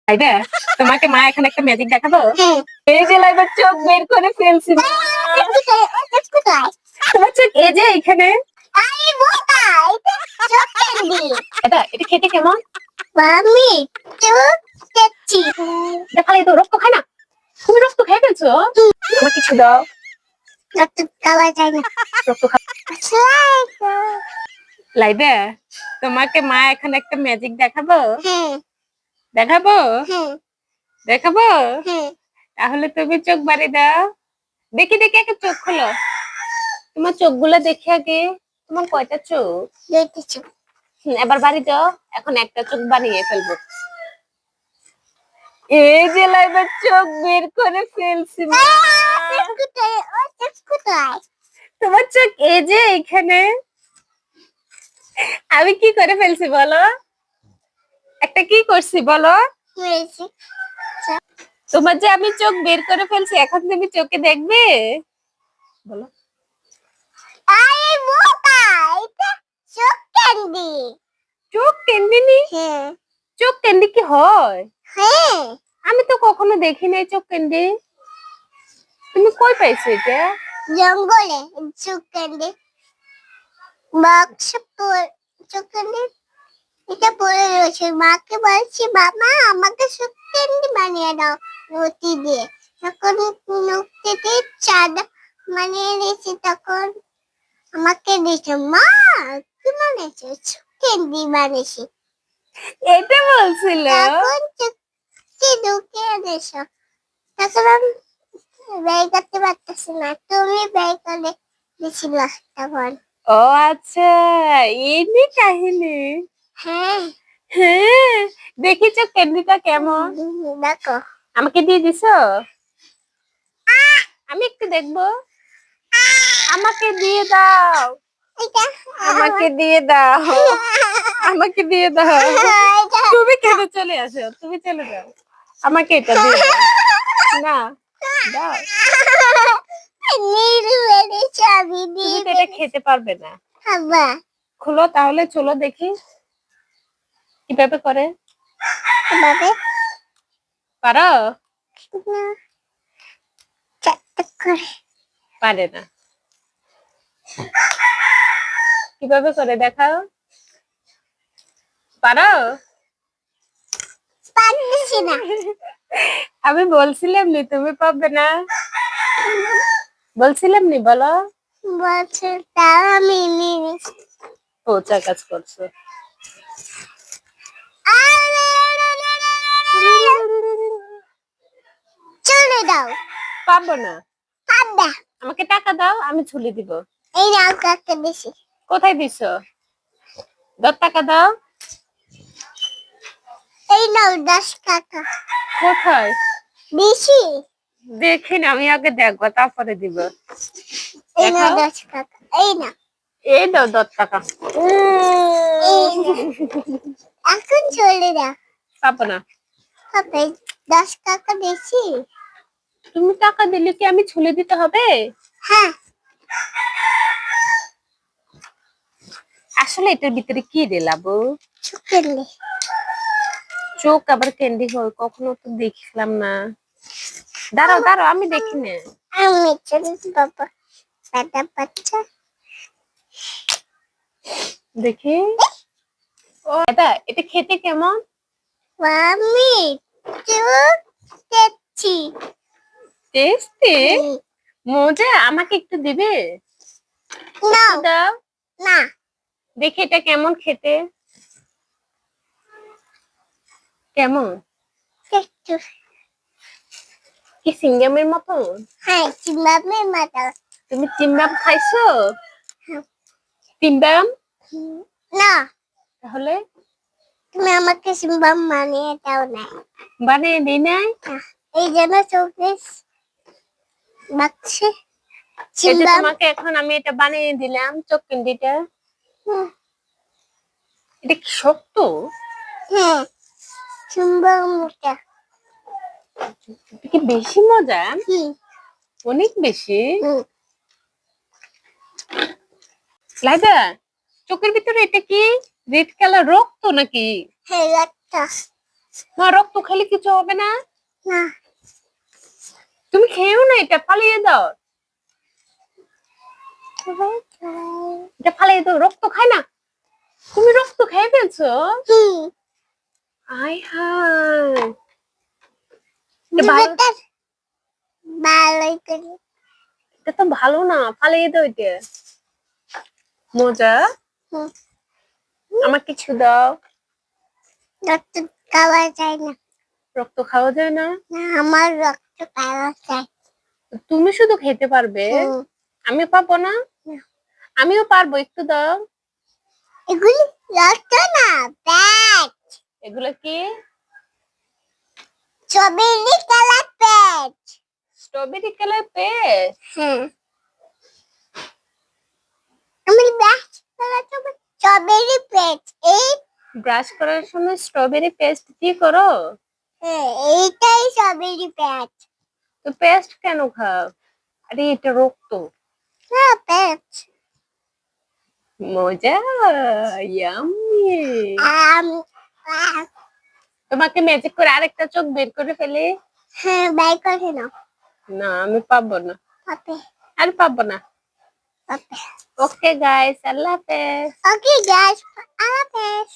লাইবা তোমাকে মা এখন একটা ম্যাজিক দেখাবো। এই যে লাইবা চোখ বের করে ফেলছি। তোমার চোখ এই যে এখানে। এটা এটা খেতে কেমন? মামি চোখ দেখছি। দেখালে তো রক্ত খায় না। তুমি রক্ত খেয়ে ফেলছো। আমার কিছু দাও। রক্ত খাওয়া যায় না। রক্ত লাইবা তোমাকে মা এখন একটা ম্যাজিক দেখাবো। দেখাবো দেখাবো তাহলে তুমি চোখ বাড়ি দাও। দেখি দেখি আগে চোখ খোলো। তোমার চোখগুলো দেখে আগে। তোমার কয়টা চোখ? দুইটা চোখ। এবার বাড়ি দাও। এখন একটা চোখ বানিয়ে ফেলবো। এই যে লাইবা চোখ বের করে ফেলছি। তোমার চোখ এই যে এখানে। আমি কি করে ফেলছি বলো? একটা কি করছি বলো? তোমার যে আমি চোখ বের করে ফেলছি, এখন তুমি চোখে দেখবে বলো। চোখ ক্যান্ডি। চোখ ক্যান্ডি? চোখ ক্যান্ডি কি হয়? আমি তো কখনো দেখি নাই চোখ ক্যান্ডি। তুমি কই পাইছো এটা? জঙ্গলে চোখ ক্যান্ডি বাক্স চোখ ক্যান্ডি এটা পড়ে রয়েছে। মাকে বলছি বাবা আমাকে চোখ ক্যান্ডি বানিয়ে দাও রুটি দিয়ে। তখন রুটিতে চাঁদা বানিয়ে দিয়েছি। তখন আমাকে দিয়েছে মা কি বানিয়েছো? চোখ ক্যান্ডি বানিয়েছি। এটা বলছিল। তখন চোখে ঢুকে এনেছো। তখন আমি বের করতে পারতেছি না। তুমি বের করে দিয়েছিল তখন। ও আচ্ছা, এই কাহিনী। হ্যাঁ হ্যাঁ, দেখিছো ক্যান্ডিটা কেমন? দেখো আমাকে দিয়ে দিছো? আমি একটু দেখবো। আমাকে দিয়ে দাও। আমাকে দিয়ে দাও। আমাকে দিয়ে দাও। তুমি কেন চলে আসো? তুমি চলে যাও। আমাকে এটা দিয়ে দাও। না দাও। তুমি তো এটা খেতে পারবে না। খুলো তাহলে, চলো দেখি কিভাবে করে। পারো? পারে না। কিভাবে করে দেখাও। পারো? আমি বলছিলাম নি তুমি পারবে না। বলছিলাম নি বলো। বলছে তাও আমি ও চা কাজ করছো। চলে দাও। পারবো না। পারবা। আমাকে টাকা দাও, আমি ঝুলি দিব। এই নাও টাকা দিছি। কোথায় দিছো? 10 টাকা দাও। এই নাও 10 টাকা। কোথায় দিছি? দেখি না, আমি আগে দেখবো তারপরে দিব। এই নাও দেখাও। 10 টাকা। এই না এই দাও 10 টাকা। এখন চলে দাও। পাবো না। হবে 10 টাকা দিছি। তুমি টাকা দিলে কি আমি ঝুলে দিতে হবে? হ্যাঁ আসলে এটার ভিতরে কি দিলাবো? চুকেলে চোখ আবার ক্যান্ডি হয়, কখনো তো দেখলাম না। দাঁড়াও দাঁড়াও, আমি দেখি না। আমি চলে বাবা দাদা বাচ্চা দেখি। ও এটা এটা খেতে কেমন? আমি চোখ দেখছি। টেস্টি? মজা? আমাকে একটু দিবে? না একটু দাও। না দেখি এটা কেমন খেতে। কেমন? একটু কি সিঙ্গামের মতো? হ্যাঁ চিম্বামের মাথা। তুমি চিমবাম খাইছো? চিমবাম? না তাহলে তুমি আমাকে চিম্বাম বানিয়ে দাও না। বানিয়ে দিই নাই। এই জন্য চোখে বাচ্চা এই যে চিম্বাম। তোমাকে এখন আমি এটা বানিয়ে দিলাম চোখ ক্যান্ডিটা। এটা কি শক্ত? হ্যাঁ চিম্বামটা এটা কি বেশি মজা? অনেক বেশি। লাইদা চোখের ভিতরে এটা কি রেড কালার রক্ত নাকি? হ্যাঁ একটা মা রক্ত খেলে কিছু হবে না? না তুমি খেয়েও না, এটা ফালিয়ে দাও। এটা ফালিয়ে দাও, রক্ত খায় না। তুমি রক্ত খেয়ে ফেলছো? হুম আয় হায়, এটা ভালো, দুধটা ভালোই করে এটা তো ভালো না, ফালিয়ে দাও এটা। মজা। হুম আমাকে কিছু দাও। রক্ত খাওয়া যায় না রক্ত খাওয়া যায় না? না আমার রক্ত খাওয়া যায় তুমি শুধু খেতে পারবে, হুম, আমি পাবো না? না। আমিও পারবো, একটু দাও। এগুলি রক্ত না পেট এগুলো কি? স্ট্রবেরি কালার পেট স্ট্রবেরি কালার পেস্ট। হ্যাঁ আমার ব্যাস স্ট্রবেরি পেট এই ব্রাশ করার সময় স্ট্রবেরি পেস্ট দিয়ে করো? হ্যাঁ, এইটাই স্ট্রবেরি পেট তো পেস্ট কেন খাও? আরে এটা রক্ত। হ্যাঁ পেট মজা, ইয়াম্মি। আম আম, তোমাকে ম্যাজিক করে আরেকটা চোখ বের করে ফেলি। হ্যাঁ বাই করে নাও না, আমি পাবো না, পাপে আর পাবো না। পাপে ওকে গাইস, আল্লাহ হাফেজ। ওকে গাইস আল্লাহ হাফেজ